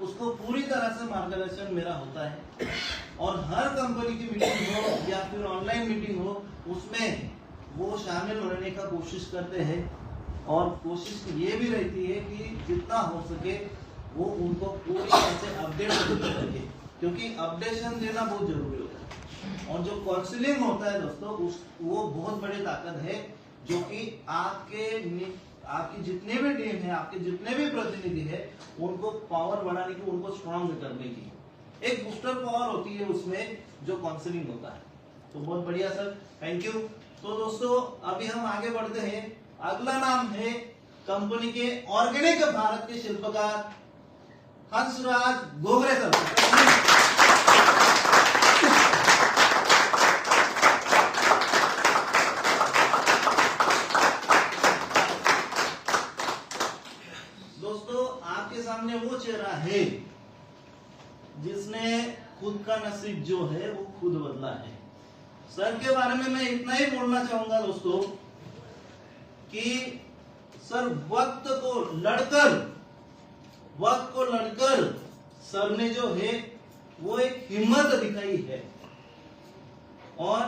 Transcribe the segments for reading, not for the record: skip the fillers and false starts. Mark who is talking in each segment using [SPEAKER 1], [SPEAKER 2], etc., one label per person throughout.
[SPEAKER 1] उसको पूरी तरह से मार्गदर्शन मेरा होता है। और हर कंपनी की मीटिंग हो या फिर ऑनलाइन मीटिंग हो, उसमें वो शामिल होने का कोशिश करते हैं। और कोशिश ये भी रहती है कि जितना हो सके वो उनको पूरी तरह से अपडेट करते रहे, क्योंकि अपडेशन देना बहुत जरूरी होता है। और जो काउंसलिंग होता है दोस्तों, वो बहुत बड़ी ताकत है, जो कि आपकी जितने भी टीम है, आपके जितने भी प्रतिनिधि है, उनको पावर बढ़ाने की, उनको स्ट्रांग करने की एक बूस्टर पावर होती है उसमें, जो काउंसलिंग होता है। तो बहुत बढ़िया सर, थैंक यू। तो दोस्तों अभी हम आगे बढ़ते हैं। अगला नाम है कंपनी के ऑर्गेनिक भारत के शिल्पकार हंसराज गोगरे सर। दोस्तों आपके सामने वो चेहरा है जिसने खुद का नसीब जो है वो खुद बदला है। सर के बारे में मैं इतना ही बोलना चाहूंगा दोस्तों कि सर वक्त को लड़कर सर ने जो है वो एक हिम्मत दिखाई है, और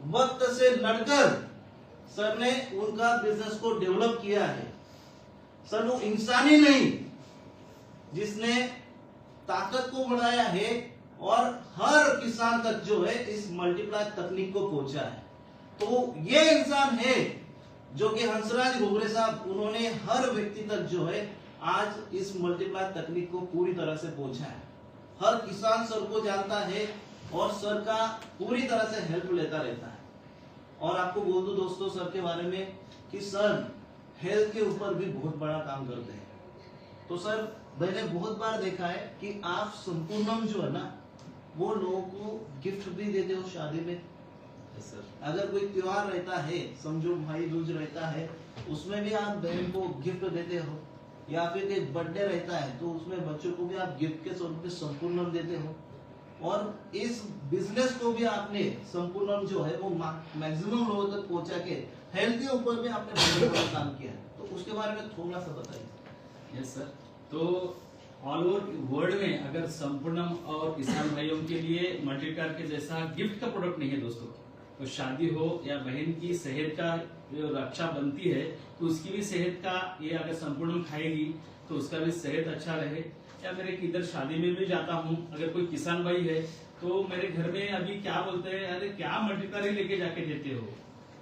[SPEAKER 1] वक्त से लड़कर सर ने उनका बिजनेस को डेवलप किया है। सर वो इंसान ही नहीं जिसने ताकत को बढ़ाया है और हर किसान तक जो है इस मल्टीप्लाई तकनीक को पहुंचा है। तो ये इंसान है जो कि हंसराज गोगरे साहब, उन्होंने हर व्यक्ति तक जो है आज इस मल्टीप्लाई तकनीक को पूरी तरह से पहुंचा है। हर किसान सर को जानता है और सर का पूरी तरह से हेल्प लेता रहता है। और आपको बोल दूं दोस्तों सर के बारे में कि सर हेल्थ के ऊपर भी बहुत बड़ा काम करते हैं। तो सर मैंने बहुत बार देखा है कि आप संपूर्णम जो है ना, वो लोगों को गिफ्ट भी देते हो शादी में। सर अगर कोई त्योहार रहता है, समझो भाई दूज रहता है, उसमें भी आप बहन को गिफ्ट देते हो, या फिर एक बर्थडे रहता है तो उसमें बच्चों को भी आप गिफ्ट के स्वरूप में संपूर्णम देते हो। और इस बिजनेस को भी आपने संपूर्णम जो है वो मैक्सिमम लोगों तक पहुंचा के हेल्थ के ऊपर भी आपने बहुत बड़ा काम किया है। तो उसके बारे में थोड़ा सा बताइए।
[SPEAKER 2] यस सर, तो ऑल ओवर वर्ल्ड में अगर संपूर्णम और किसान भाइयों के लिए मल्टीप्लायर के जैसा गिफ्ट का प्रोडक्ट नहीं है दोस्तों। तो शादी हो या बहन की सेहत का जो रक्षा बनती है, तो उसकी भी सेहत का ये अगर संपूर्णम खाएगी तो उसका भी सेहत अच्छा रहे। या मेरे किधर शादी में भी जाता हूँ, अगर कोई किसान भाई है तो मेरे घर में अभी क्या बोलते हैं, अरे क्या मल्टीप्लायर लेके जाके देते हो।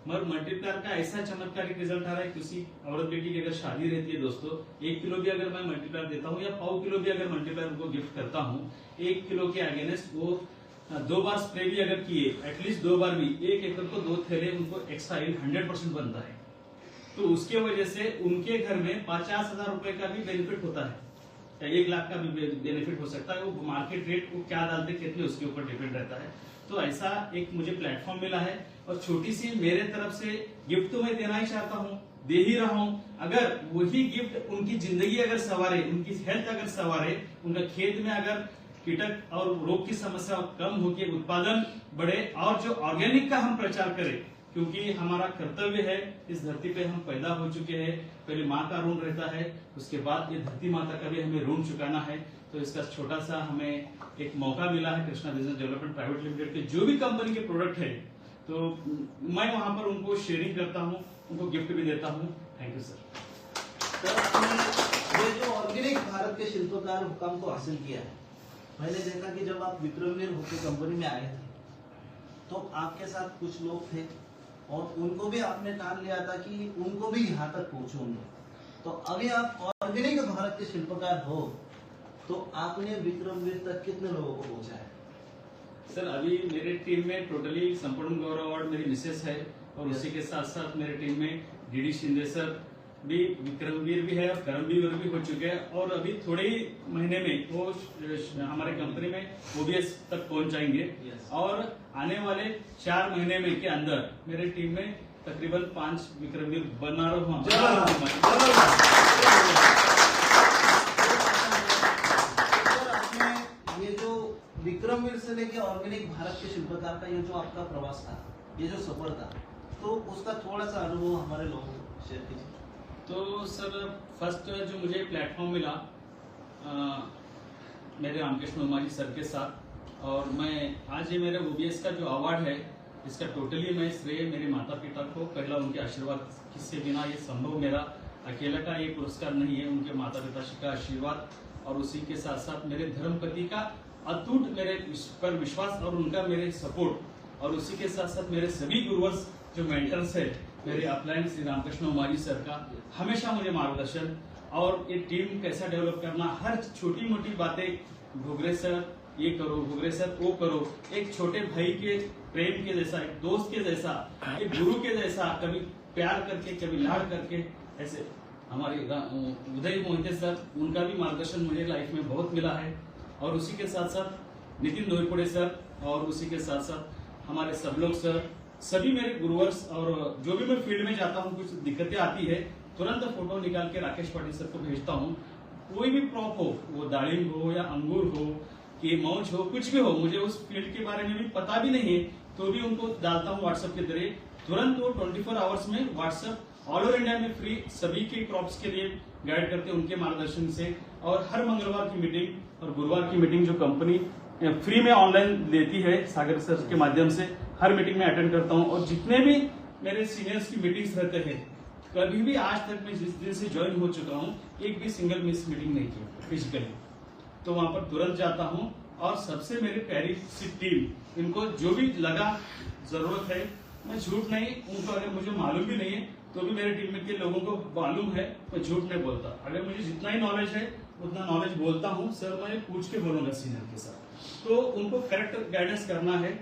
[SPEAKER 2] मगर मल्टीप्लायर का ऐसा चमत्कारिक रिजल्ट आ रहा है। किसी औरत बेटी की अगर शादी रहती है दोस्तों, 1 किलो भी अगर मैं मल्टीप्लायर देता हूँ या 1.5 किलो भी अगर मल्टीप्लायर उनको गिफ्ट करता हूँ, 1 किलो के अगेंस्ट वो 2 बार स्प्रे भी अगर किए, एटलीस्ट 2 बार भी, 1 एकड़ को 2 थैले उनको एक्स्ट्रा 100% बनता है। तो उसके वजह से उनके घर में 50,000 रुपए का भी बेनिफिट होता है, या 1 लाख का भी बेनिफिट हो सकता है। वो मार्केट रेट को क्या डालते कितने उसके ऊपर डिपेंड रहता है। तो ऐसा एक मुझे प्लेटफॉर्म मिला है, और छोटी सी मेरे तरफ से गिफ्ट तो मैं देना ही चाहता हूँ, दे ही रहा हूँ। अगर वही गिफ्ट उनकी जिंदगी अगर संवारे, उनकी हेल्थ अगर संवारे, उनका खेत में अगर कीटक और रोग की समस्या कम होकर उत्पादन बढ़े, और जो ऑर्गेनिक का हम प्रचार करें, क्योंकि हमारा कर्तव्य है, इस धरती पे हम पैदा हो चुके हैं, पहले माँ का ऋण रहता है, उसके बाद ये धरती माता का भी हमें ऋण चुकाना है। तो इसका छोटा सा हमें एक मौका मिला है Krishna business development private limited के जो भी कंपनी के प्रोडक्ट है, तो मैं वहां पर उनको शेयरिंग करता हूँ, उनको गिफ्ट भी देता हूँ। Thank you sir.
[SPEAKER 1] ये जो ऑर्गेनिक भारत के शिल्पकार हुक्म को हासिल किया है, मैंने देखा कि जब आप विक्रमवीर होकर कंपनी में आए थे तो आपके साथ कुछ लोग थे और उनको भी आपने ठान लिया था कि उनको भी यहाँ तक पहुंचूंगे। तो अभी आप ऑर्गेनिक भारत के शिल्पकार हो, तो आपने विक्रमवीर तक कितने लोगों को पहुंचा है?
[SPEAKER 2] सर अभी मेरे टीम में टोटली संपूर्ण गौरव अवार्ड मेरी मिसेस है, और उसी के साथ साथ मेरे टीम में डीडी शिंदे सर भी विक्रमवीर भी है और कर्मवीर भी हो चुके हैं, और अभी थोड़े ही महीने में वो हमारे कंपनी में ओबीएस तक पहुंच जाएंगे। और आने वाले 4 महीने में के अंदर मेरे टीम में तकरीबन 5 विक्रमवीर बना रहा हूँ।
[SPEAKER 1] ये जो विक्रमवीर से लेके ऑर्गेनिक भारत के शिल्पकार का ये जो आपका प्रवास था, ये जो सफर था, तो उसका थोड़ा सा अनुभव हमारे लोगों को शेयर कीजिए।
[SPEAKER 2] तो सर फर्स्ट जो मुझे प्लेटफॉर्म मिला, मेरे रामकृष्ण उमा जी सर के साथ। और मैं आज ये मेरे OBS का जो अवार्ड है, इसका टोटली मैं श्रेय मेरे माता पिता को, पहला उनके आशीर्वाद, किसके बिना ये संभव मेरा अकेला का ये पुरस्कार नहीं है, उनके माता पिता का आशीर्वाद और उसी के साथ साथ मेरे धर्मपति का अटूट मेरे पर विश्वास और उनका मेरे सपोर्ट, और उसी के साथ साथ मेरे सभी गुरुवर्स जो मेंटर्स है, मेरे अपलाइन श्री रामकृष्ण उमा जी सर का हमेशा मुझे मार्गदर्शन, और ये टीम कैसा डेवलप करना, हर छोटी मोटी बातें, घुघरे सर ये करो, घुघरे सर वो करो, एक छोटे भाई के प्रेम के जैसा, एक दोस्त के जैसा, एक गुरु के जैसा, कभी प्यार करके कभी लाड़ करके, ऐसे हमारे उदय मोहिते सर, उनका भी मार्गदर्शन मुझे लाइफ में बहुत मिला है। और उसी के साथ साथ नितिन दोईपुड़े सर, और उसी के साथ साथ हमारे सब लोग सर, सभी मेरे गुरुवर्स, और जो भी मैं फील्ड में जाता हूँ कुछ दिक्कतें आती है, तुरंत फोटो निकाल के राकेश पाटिल सर को भेजता हूँ। कोई भी क्रॉप हो, वो दालिम हो या अंगूर हो कि मौज हो, कुछ भी हो, मुझे उस फील्ड के बारे में भी पता भी नहीं है, तो भी उनको डालता हूँ व्हाट्सएप के जरिए, तुरंत वो 24 आवर्स में व्हाट्सएप ऑल ओवर इंडिया में फ्री सभी के क्रॉप्स के लिए गाइड करते हैं उनके मार्गदर्शन से। और हर मंगलवार की मीटिंग और गुरुवार की मीटिंग जो कंपनी फ्री में ऑनलाइन देती है सागर सर के माध्यम से, हर मीटिंग में अटेंड करता हूँ। और जितने भी मेरे सीनियर्स की मीटिंग्स रहते हैं, कभी भी आज तक मैं जिस दिन से ज्वाइन हो चुका हूँ, एक भी सिंगल मिस मीटिंग नहीं की फिजिकली, तो वहां पर तुरंत जाता हूँ। और सबसे मेरी प्यारी सी टीम, इनको जो भी लगा जरूरत है, मैं झूठ नहीं, उनको अगर मुझे मालूम भी नहीं है तो भी मेरे टीम के लोगों को मालूम है, मैं झूठ नहीं बोलता। अगर मुझे जितना ही नॉलेज है उतना नॉलेज बोलता हूँ। सर मैं पूछ के बोलूंगा सीनियर के साथ, तो उनको करेक्ट गाइडेंस करना है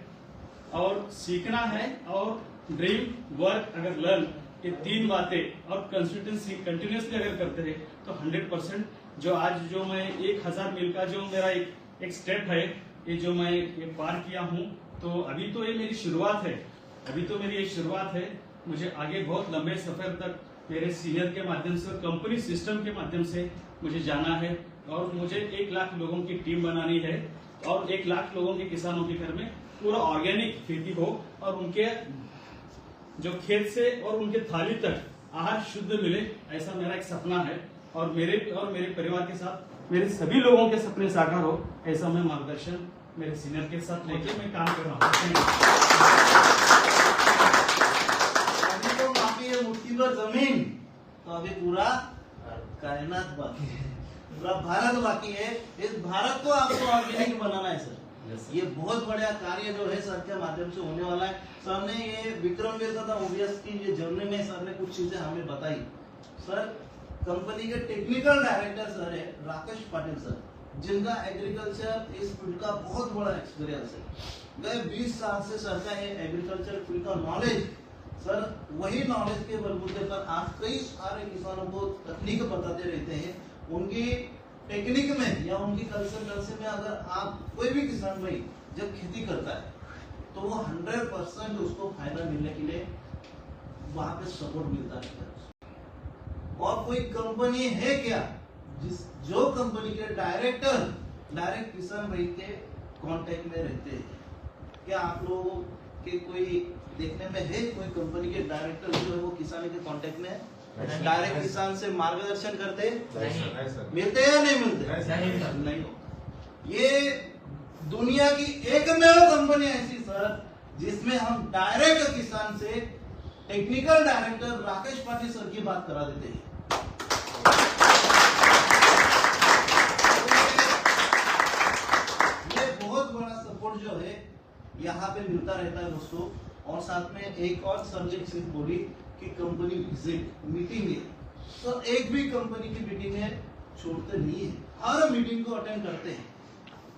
[SPEAKER 2] और सीखना है। और ड्रीम, वर्क, अगर लर्न, ये तीन बातें और कंसिस्टेंसी कंटिन्यूसली अगर करते हैं तो 100% जो आज जो मैं 1000 मील का जो मेरा एक स्टेप है, ये जो मैं ये पार किया हूँ, तो अभी तो ये मेरी शुरुआत है, अभी तो मेरी ये शुरुआत है। मुझे आगे बहुत लंबे सफर तक मेरे सीनियर के माध्यम से, कंपनी सिस्टम के माध्यम से मुझे जाना है। और मुझे 1 लाख लोगों की टीम बनानी है और 1 लाख लोगों के किसानों के घर में पूरा ऑर्गेनिक खेती हो और उनके जो खेत से और उनके थाली तक आहार शुद्ध मिले, ऐसा मेरा एक सपना है। और मेरे परिवार के साथ मेरे सभी लोगों के सपने साकार हो, ऐसा मैं मार्गदर्शन मेरे सीनियर के साथ लेके मैं काम कर रहा हूँ।
[SPEAKER 1] अभी तो बाकी है मुट्ठी भर जमीन, तो अभी पूरा कायनात बाकी है, पूरा भारत बाकी है। इस भारत को आपको ऑर्गेनिक बनाना है सर। ये बहुत बड़ा कार्य जो है सर के माध्यम से होने वाला है। सर ने ये विक्रमवीर तथा OBS की ये जर्नी में सर ने कुछ चीजें हमें बताई। सर कंपनी के टेक्निकल डायरेक्टर सर है राकेश पाटिल सर, जिनका एग्रीकल्चर इस फील्ड का बहुत बड़ा एक्सपीरियंस है। गए 20 साल से सर का ये एग्रीकल्चर फील्ड का नॉलेज, सर वही नॉलेज के बलबूते पर आज कई सारे किसानों को तकनीक बताते रहते हैं। उनकी टेक्निक में या उनकी कंसल्टेंसी में अगर आप कोई भी किसान भाई जब खेती करता है तो वो 100% उसको फायदा मिलने के लिए वहां पे सपोर्ट मिलता है। और कोई कंपनी है क्या जो कंपनी के डायरेक्ट किसान भाई के कांटेक्ट में रहते हैं? क्या आप लोगों के कोई देखने में है कोई कंपनी के डायरेक्टर जो है वो किसान के कांटेक्ट में है, डायरेक्ट किसान से मार्गदर्शन करते हैं? मिलते हैं या नहीं मिलते? नहीं। ये दुनिया की एकमेव कंपनी ऐसी सर जिसमें हम डायरेक्ट किसान से technical director Rakesh Patil sir की बात करा देते हैं। ये बहुत बड़ा सपोर्ट जो है यहाँ पे मिलता रहता है दोस्तों। और साथ में एक और सब्जेक्ट सिर्फ बोली कि कंपनी विजिट मीटिंग है, तो एक भी कंपनी की मीटिंग है छोड़ते नहीं है, हर मीटिंग को अटेंड करते हैं।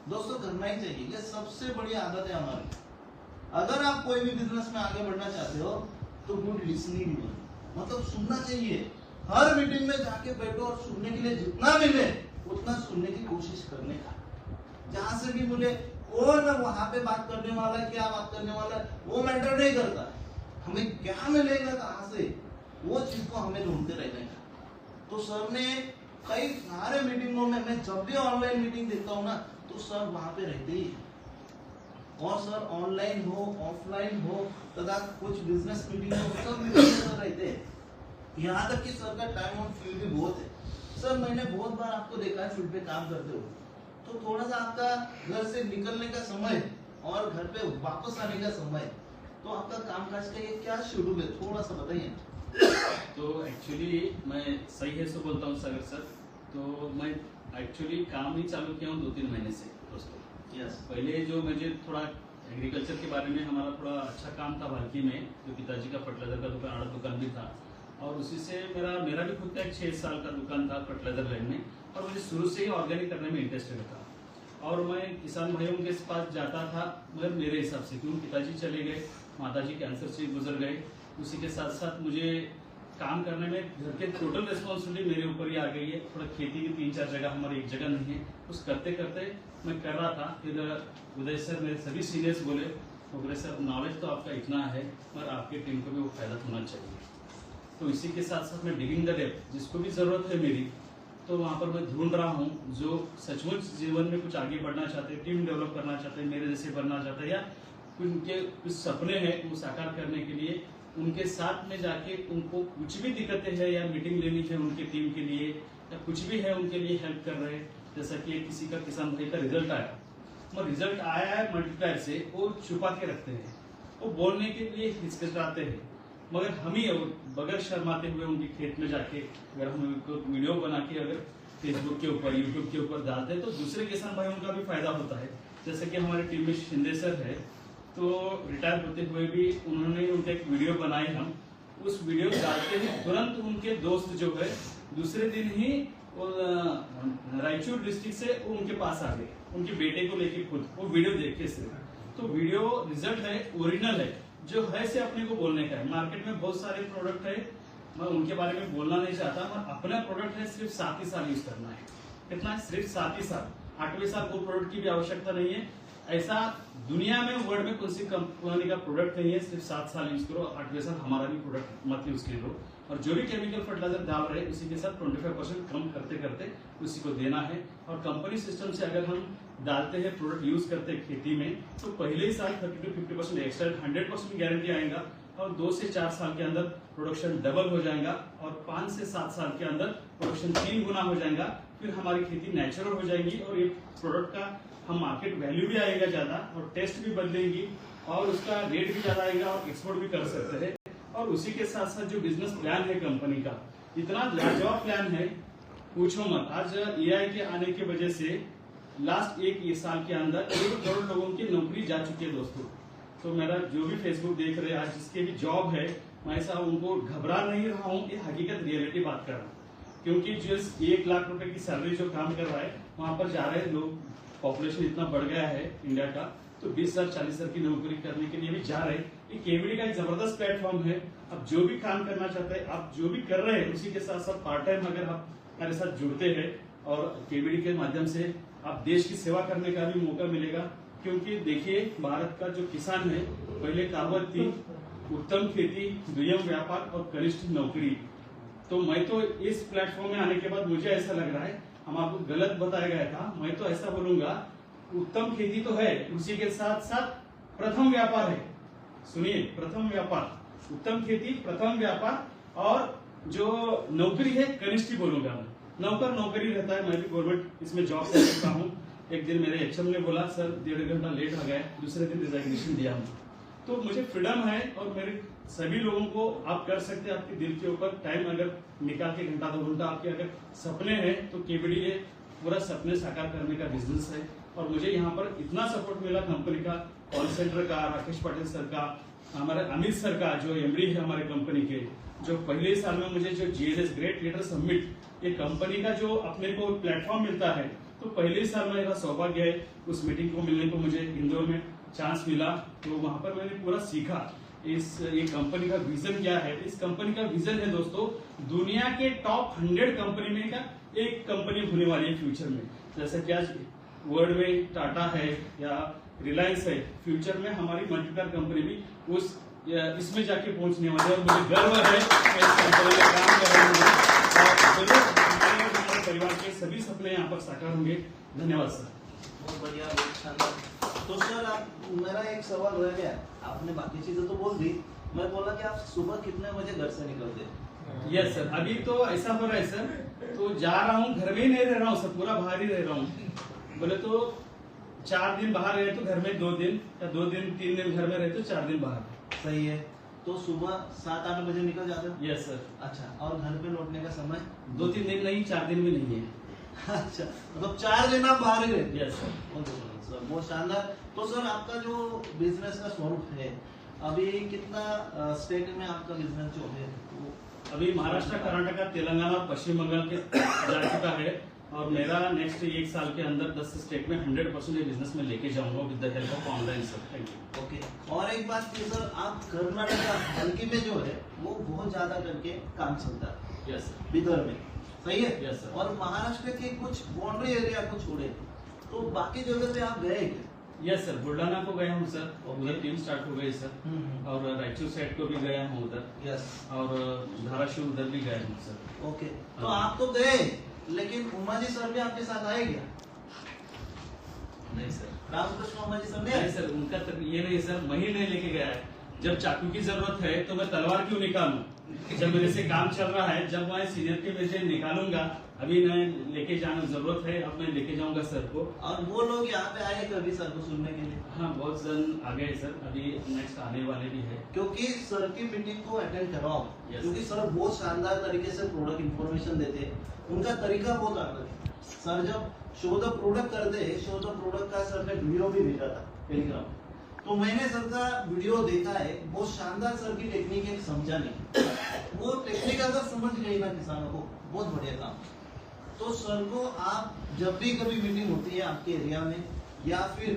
[SPEAKER 1] दोस्तों करना ही चाहिए, ये सबसे बड़ी आदत है हमारी। अगर आप कोई भी बिजनेस में आगे बढ़ना चाहते हो तो गुड लिसनिंग, मतलब सुनना चाहिए। हर मीटिंग में जाके बैठो और सुनने के लिए जितना मिले उतना सुनने की कोशिश करने का। जहां से भी मिले, कौन वहां पे बात करने वाला है, क्या बात करने वाला है, वो मैटर नहीं करता। हमें क्या मिलेगा कहां से, वो चीज को हमें ढूंढते रहने का। तो सर ने कई सारे मीटिंगों में, मैं जब भी ऑनलाइन मीटिंग देखता हूँ ना, तो सर वहां पे रहते ही। और सर ऑनलाइन हो ऑफलाइन हो तथा कुछ बिजनेस मीटिंग हो, सब मीटिंग रहते हैं। यहाँ तक कि सर का टाइम ऑन फील्ड भी बहुत है। सर मैंने बहुत बार आपको देखा है फील्ड पे काम करते हो, तो थोड़ा सा आपका घर से निकलने का समय और घर पे वापस आने का समय, तो आपका कामकाज का ये क्या शेड्यूल है, थोड़ा सा बताइए।
[SPEAKER 2] तो एक्चुअली मैं सही है सो बोलता हूँ सागर सर। तो मैं एक्चुअली काम ही चालू किया हूँ 2-3 महीने से दोस्तों।
[SPEAKER 1] यस।
[SPEAKER 2] पहले जो मुझे थोड़ा एग्रीकल्चर के बारे में हमारा थोड़ा अच्छा काम था भारती में, जो पिताजी का फर्टिलाइजर का दुकान, आड़ा दुकान भी था, और उसी से मेरा भी खुद का एक 6 साल का दुकान था फर्टिलाइजर लाइन में, और मुझे शुरू से ही ऑर्गेनिक करने में इंटरेस्टेड था। और मैं किसान भाइयों के पास जाता था, मगर मेरे हिसाब से, क्योंकि पिताजी चले गए, माताजी कैंसर से गुजर गए, उसी के साथ साथ मुझे काम करने में घर के टोटल रिस्पॉन्सिबिलिटी मेरे ऊपर ही आ गई है। थोड़ा खेती की 3-4 जगह, हमारी एक जगह नहीं है, उस करते करते मैं कर रहा था। फिर उदय सर, मेरे सभी सीनियर्स बोले, उदय सर नॉलेज तो आपका इतना है, पर आपके टीम को भी वो फायदा होना चाहिए। तो इसी के साथ साथ मैं डिगिंग द डेप्थ, जिसको भी जरूरत है मेरी, तो वहाँ पर मैं ढूंढ रहा हूँ जो सचमुच जीवन में कुछ आगे बढ़ना चाहते हैं, टीम डेवलप करना चाहते हैं, मेरे जैसे बनना चाहते हैं, या उनके कुछ सपने हैं वो साकार करने के लिए उनके साथ में जाके, उनको कुछ भी दिक्कतें हैं या मीटिंग लेनी है उनके टीम के लिए या कुछ भी है उनके लिए हेल्प कर रहे हैं। जैसा कि किसी का किसान भाई का रिजल्ट आया, वो रिजल्ट आया है मल्टीप्लायर से, वो छुपा के रखते हैं, वो बोलने के लिए हिचकिचाते हैं, मगर हम ही बगैर शर्माते हुए उनके खेत में जाके अगर हम उनको वीडियो बना के अगर फेसबुक के ऊपर, यूट्यूब के ऊपर डालते हैं, तो दूसरे किसान भाइयों का भी फायदा होता है। जैसे कि हमारी टीम में शिंदे सर है, तो रिटायर होते हुए भी उन्होंने उनका एक वीडियो बनाए, हम उस वीडियो डालते ही तुरंत उनके दोस्त जो है दूसरे दिन ही रायचूर डिस्ट्रिक्ट से वो उनके पास आ गए, उनके बेटे को लेके खुद, वो वीडियो देख के सिर्फ। तो वीडियो रिजल्ट है, ओरिजिनल है, जो है से अपने को बोलने का है। मार्केट में बहुत सारे प्रोडक्ट है, मैं उनके बारे में बोलना नहीं चाहता, मैं अपना प्रोडक्ट है सिर्फ 7 ही साल यूज करना है। कितना है? सिर्फ 7 ही साल, 8वें साल वो प्रोडक्ट की भी आवश्यकता नहीं है। ऐसा दुनिया में वर्ल्ड में कौन सी कंपनी का प्रोडक्ट नहीं है, सिर्फ 7 साल यूज करो, 8वें साल हमारा भी प्रोडक्ट मत यूज कीजिए। और जो भी केमिकल फर्टिलाइजर डाल रहे हैं उसी के साथ 25% कम करते करते उसी को देना है। और कंपनी सिस्टम से अगर हम डालते हैं, प्रोडक्ट यूज करते हैं खेती में, तो पहले ही साल 30 to 50% एक्स्ट्रा 100% गारंटी आएगा, और 2 से 4 साल के अंदर प्रोडक्शन डबल हो जाएगा, और 5 से 7 साल के अंदर प्रोडक्शन 3 गुना हो जाएगा। फिर हमारी खेती नेचुरल हो जाएगी, और ये प्रोडक्ट का हम मार्केट वैल्यू भी आएगा ज्यादा, और टेस्ट भी बदलेंगी, और उसका रेट भी ज्यादा आएगा, और एक्सपोर्ट भी कर सकते हैं। और उसी के साथ साथ जो बिजनेस प्लान है कंपनी का, इतना लाजवाब प्लान है, पूछो मत। आज एआई के आने की वजह से लास्ट 1 साल के अंदर 1 करोड़ लोगों की नौकरी जा चुकी है दोस्तों। तो मेरा जो भी फेसबुक देख रहे हैं आज, जिसके भी जॉब है, मैं ऐसा उनको घबरा नहीं रहा हूँ, ये हकीकत रियलिटी बात कर रहा हूँ। क्योंकि जिस 1 लाख रुपए की सैलरी जो काम कर रहा है, वहां पर जा रहे लोग, पॉपुलेशन इतना बढ़ गया है इंडिया का, तो 20,000 40,000 की नौकरी करने के लिए भी जा रहे हैं। ये केवीडी का एक जबरदस्त प्लेटफॉर्म है। अब जो भी काम करना चाहते हैं, आप जो भी कर रहे हैं, उसी के साथ साथ पार्ट टाइम अगर आप हमारे साथ जुड़ते हैं, और केवीडी के माध्यम से आप देश की सेवा करने का भी मौका मिलेगा। क्योंकि देखिए, भारत का जो किसान है, पहले कहावत थी, उत्तम खेती, दुय्यम व्यापार और कनिष्ठ नौकरी। तो मैं तो इस प्लेटफॉर्म में आने के बाद मुझे ऐसा लग रहा है, हम आपको गलत बताया गया था, मैं तो ऐसा बोलूंगा, उत्तम खेती तो है, उसी के साथ साथ प्रथम व्यापार है। सुनिए, प्रथम व्यापार, उत्तम खेती, प्रथम व्यापार, और जो नौकरी है कनिष्ठ बोलूंगा मैं। नौकर नौकरी रहता है, मैं भी गवर्नमेंट इसमें जॉब कर सकता हूँ। एक दिन मेरे एचएम ने बोला, सर 1.5 घंटा लेट हो गया, दूसरे दिन रिजाइनेशन दिया हूँ। तो मुझे फ्रीडम है, और मेरे सभी लोगों को आप कर सकते हैं, आपके दिल के ऊपर टाइम अगर निकाल के 1-2 घंटा आपके अगर सपने हैं, तो केवीडी ये पूरा सपने साकार करने का बिजनेस है। और मुझे यहाँ पर इतना सपोर्ट मिला कंपनी का, कॉल सेंटर का, राकेश पाटिल सर का, हमारे अमित सर का, जो एमडी है हमारे कंपनी के, जो पहले साल में मुझे जो GLS ग्रेट लीडर समिट, ये कंपनी का जो अपने को प्लेटफॉर्म मिलता है, तो पहले साल मेरा सौभाग्य है उस मीटिंग को मिलने को, मुझे इंदौर में चांस मिला। तो वहां पर मैंने पूरा सीखा ये कंपनी का विजन क्या है। इस कंपनी का विजन है दोस्तों, दुनिया के टॉप 100 कंपनी में का एक कंपनी होने वाली है फ्यूचर में। जैसे कि आज वर्ल्ड में टाटा है या रिलायंस है, फ्यूचर में हमारी मल्टीप्लायर कंपनी भी उस इसमें जाके पहुंचने वाली है। और मुझे गर्व है मैं इस कंपनी में काम कर रहा हूँ, और हमारे परिवार के सभी सपने यहाँ पर साकार होंगे। धन्यवाद सर।
[SPEAKER 1] बहुत बढ़िया, बहुत शानदार। तो सर, आप, मेरा एक सवाल रह गया, आपने बाकी चीजें तो बोल दी, मैं बोला कि आप सुबह कितने बजे घर से निकलते हैं?
[SPEAKER 2] यस सर, अभी तो ऐसा हो रहा है सर, तो जा रहा हूँ, घर में ही नहीं रह रहा हूँ सर, पूरा बाहर ही रह रहा हूँ। बोले तो 4 दिन बाहर रहे तो घर में 2 दिन, या 2 दिन 3 दिन घर में रहे तो 4 दिन बाहर।
[SPEAKER 1] सही है। तो सुबह 7-8 बजे निकल जाते हो?
[SPEAKER 2] Yes sir.
[SPEAKER 1] अच्छा, और घर पे लौटने का समय?
[SPEAKER 2] 2-3 दिन नहीं, 4 दिन भी नहीं है।
[SPEAKER 1] अच्छा, मतलब 4 दिन आप बाहर ही रहते?
[SPEAKER 2] Yes sir.
[SPEAKER 1] सर बहुत शानदार। तो सर आपका जो बिजनेस का स्वरूप है, अभी कितना स्टेट में आपका बिजनेस जो है वो?
[SPEAKER 2] अभी महाराष्ट्र, कर्नाटका, तेलंगाना और पश्चिम बंगाल के जा चुका है, और मेरा नेक्स्ट 1 साल के अंदर 10 स्टेट में 100% ये बिजनेस में लेके जाऊंगा with the help of online sir. Thank you.
[SPEAKER 1] Okay, और एक बात की सर, आप कर्नाटका हल्की में जो है वो बहुत ज्यादा करके काम चलता है।
[SPEAKER 2] Yes sir.
[SPEAKER 1] बिदर में, सही है?
[SPEAKER 2] Yes sir.
[SPEAKER 1] और महाराष्ट्र के कुछ बाउंड्री एरिया को छोड़े तो बाकी जगह पे आप गए क्या?
[SPEAKER 2] यस सर, बुल्ढाना को गया हूँ सर,
[SPEAKER 1] Okay.
[SPEAKER 2] उधर टीम स्टार्ट हो गई सर, और रायचूर साइड को भी गया हूँ उधर,
[SPEAKER 1] यस।
[SPEAKER 2] और धाराशिव उधर भी गया हूँ सर।
[SPEAKER 1] ओके, तो आप तो गए, लेकिन उमा जी सर भी आपके साथ आए क्या?
[SPEAKER 2] नहीं सर।
[SPEAKER 1] रामकृष्ण उमा जी सर
[SPEAKER 2] नहीं
[SPEAKER 1] ने?
[SPEAKER 2] सर, उनका तो ये नहीं सर, वही नहीं लेके गया है। जब चाकू की जरूरत है तो मैं तलवार क्यों निकालूं? जब मेरे से काम चल रहा है, जब मैं सीनियर के वजह से निकालूंगा, अभी मैं लेके जाना जरूरत है, अब मैं लेके जाऊंगा सर को।
[SPEAKER 1] और वो लोग यहाँ पे आए कभी सर को सुनने के लिए?
[SPEAKER 2] हाँ, बहुत जन आ गए सर, अभी नेक्स्ट आने वाले भी है।
[SPEAKER 1] क्योंकि सर की मीटिंग को अटेंड कराओ,
[SPEAKER 2] Yes,
[SPEAKER 1] क्योंकि
[SPEAKER 2] sir.
[SPEAKER 1] सर बहुत शानदार तरीके से प्रोडक्ट इंफॉर्मेशन देते हैं। उनका तरीका बहुत अलग है। सर जब शो द प्रोडक्ट करते हैं, शो द प्रोडक्ट का सर ने वीडियो भी भेजा था टेलीग्राम, तो मैंने सर का वीडियो देखा है। बहुत शानदार सर की टेक्निक है, समझा नहीं वो टेक्निक अगर समझ गई ना किसानों को, बहुत बढ़िया काम। तो सर को आप जब भी कभी मीटिंग होती है आपके एरिया में या फिर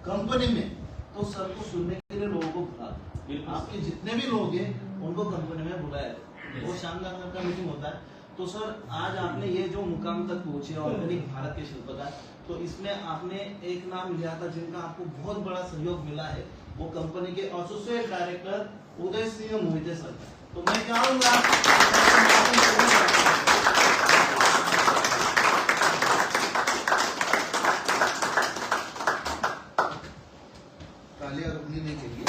[SPEAKER 1] कंपनी में, तो सर को सुनने के लिए लोगों को बुला दो।
[SPEAKER 2] बिल्कुल।
[SPEAKER 1] आपके जितने भी लोग हैं उनको कंपनी में बुलाया जाए, वो शानदार सर का मीटिंग होता है। तो सर आज आपने ये जो मुकाम तक पहुंचे ऑर्गेनिक भारत के शिल्पकार, तो इसमें आपने एक नाम लिया था जिनका आपको बहुत बड़ा सहयोग मिला है, वो कंपनी के associate director Uday Singh Mohite sir. तो मैं चाहूंगा
[SPEAKER 3] तालियां रुकनी नहीं चाहिए।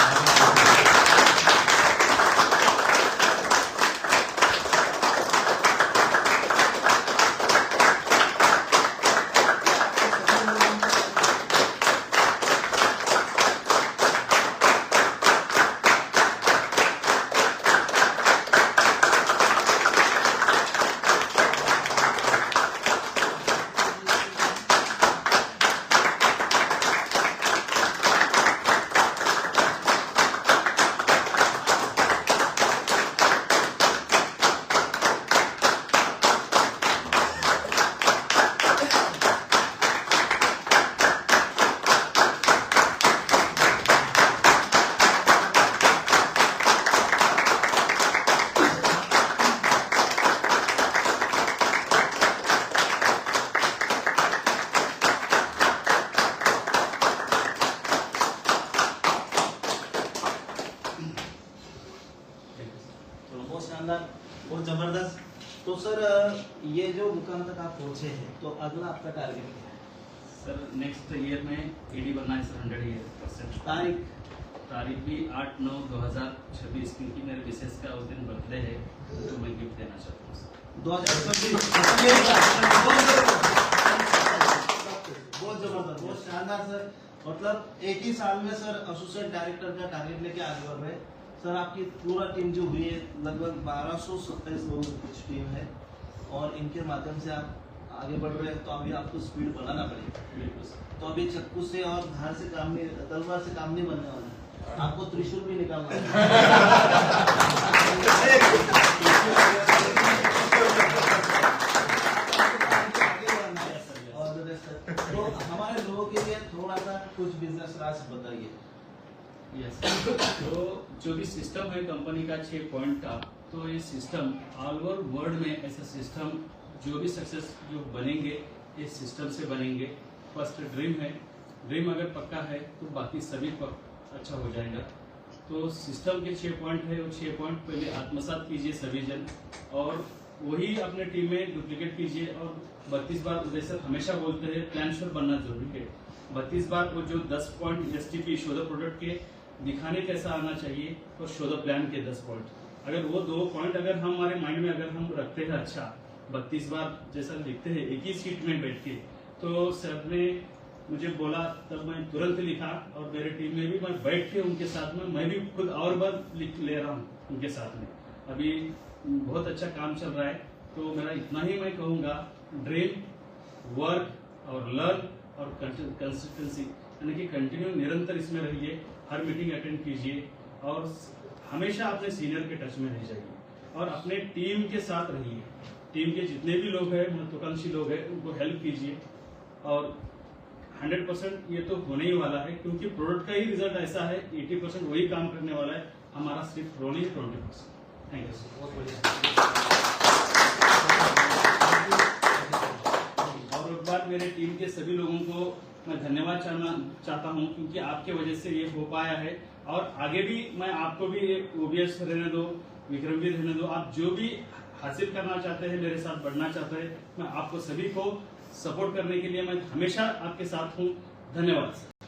[SPEAKER 1] बहुत शानदार, बहुत जबरदस्त। तो सर ये जो मुकाम तक आप पहुंचे हैं, तो अगला आपका टारगेट क्या है?
[SPEAKER 2] सर नेक्स्ट ईयर में एडी बनना है सर, 100%। तारीख भी 8/9/2026, क्योंकि मेरे मिसेस का उस दिन बर्थडे है, तो मैं गिफ्ट देना चाहता हूँ सर।
[SPEAKER 1] 2026 बहुत जबरदस्त, बहुत शानदार सर। मतलब एक ही साल में सर एसोसिएट डायरेक्टर का टारगेट लेके आगे बढ़ रहे हैं। सर आपकी पूरा टीम जो हुई है लगभग 1227 लोगों की कुछ टीम है, और इनके माध्यम से आप आगे बढ़ रहे हैं। तो अभी आपको स्पीड बढ़ाना पड़ेगा।
[SPEAKER 2] बिल्कुल सर।
[SPEAKER 1] तो अभी चक्कू से और धार से काम नहीं, तलवार से काम नहीं बनने वाला है, आपको त्रिशूल भी निकालना है। तो हमारे लोगों के लिए थोड़ा सा कुछ बिजनेस राज बताइए।
[SPEAKER 2] यस, तो जो भी सिस्टम है कंपनी का 6 पॉइंट का, तो ये सिस्टम ऑल ओवर वर्ल्ड में ऐसा सिस्टम जो भी सक्सेस जो बनेंगे इस सिस्टम से बनेंगे। फर्स्ट ड्रीम है, ड्रीम अगर पक्का है तो बाकी सभी अच्छा हो जाएगा। तो सिस्टम के 6 पॉइंट है, वो 6 पॉइंट पहले आत्मसात कीजिए सभी जन, और वही अपने टीम में डुप्लीकेट कीजिए। और 32 बार उदय सर हमेशा बोलते हैं प्लान श्योर बनना जरूरी है। 32 बार वो जो 10 point STP show the product के दिखाने कैसा आना चाहिए, और शो द प्लान के 10 पॉइंट, अगर वो 2 पॉइंट अगर हम हमारे माइंड में अगर हम रखते हैं, अच्छा 32 बार जैसा लिखते हैं एक ही सीट में बैठ के, तो सर ने मुझे बोला, तब मैं तुरंत लिखा और मेरे टीम में भी मैं बैठ के उनके साथ में मैं भी खुद और बार लिख ले रहा हूँ उनके साथ में। अभी बहुत अच्छा काम चल रहा है, तो मेरा इतना ही मैं कहूँगा, ड्रीम, वर्क और लर्न और कंसिस्टेंसी, यानी कि कंटिन्यू निरंतर इसमें रहिए, हर मीटिंग अटेंड कीजिए और हमेशा अपने सीनियर के टच में रह जाइए और अपने टीम के साथ रहिए। टीम के जितने भी लोग हैं, महत्वाकांक्षी लोग हैं, उनको हेल्प कीजिए और 100% ये तो होने ही वाला है, क्योंकि प्रोडक्ट का ही रिजल्ट ऐसा है, 80% वही काम करने वाला है, हमारा सिर्फ रोल ही 20%। Thank you sir.
[SPEAKER 3] बहुत बढ़िया।
[SPEAKER 2] और एक बार मेरे टीम के सभी लोगों को मैं धन्यवाद चाहता हूं, क्योंकि आपके वजह से ये हो पाया है और आगे भी मैं आपको भी ओबीएस रहने दो, विक्रम भी रहने दो, आप जो भी हासिल करना चाहते हैं, मेरे साथ बढ़ना चाहते हैं, मैं आपको सभी को सपोर्ट करने के लिए मैं हमेशा आपके साथ हूं। धन्यवाद सर।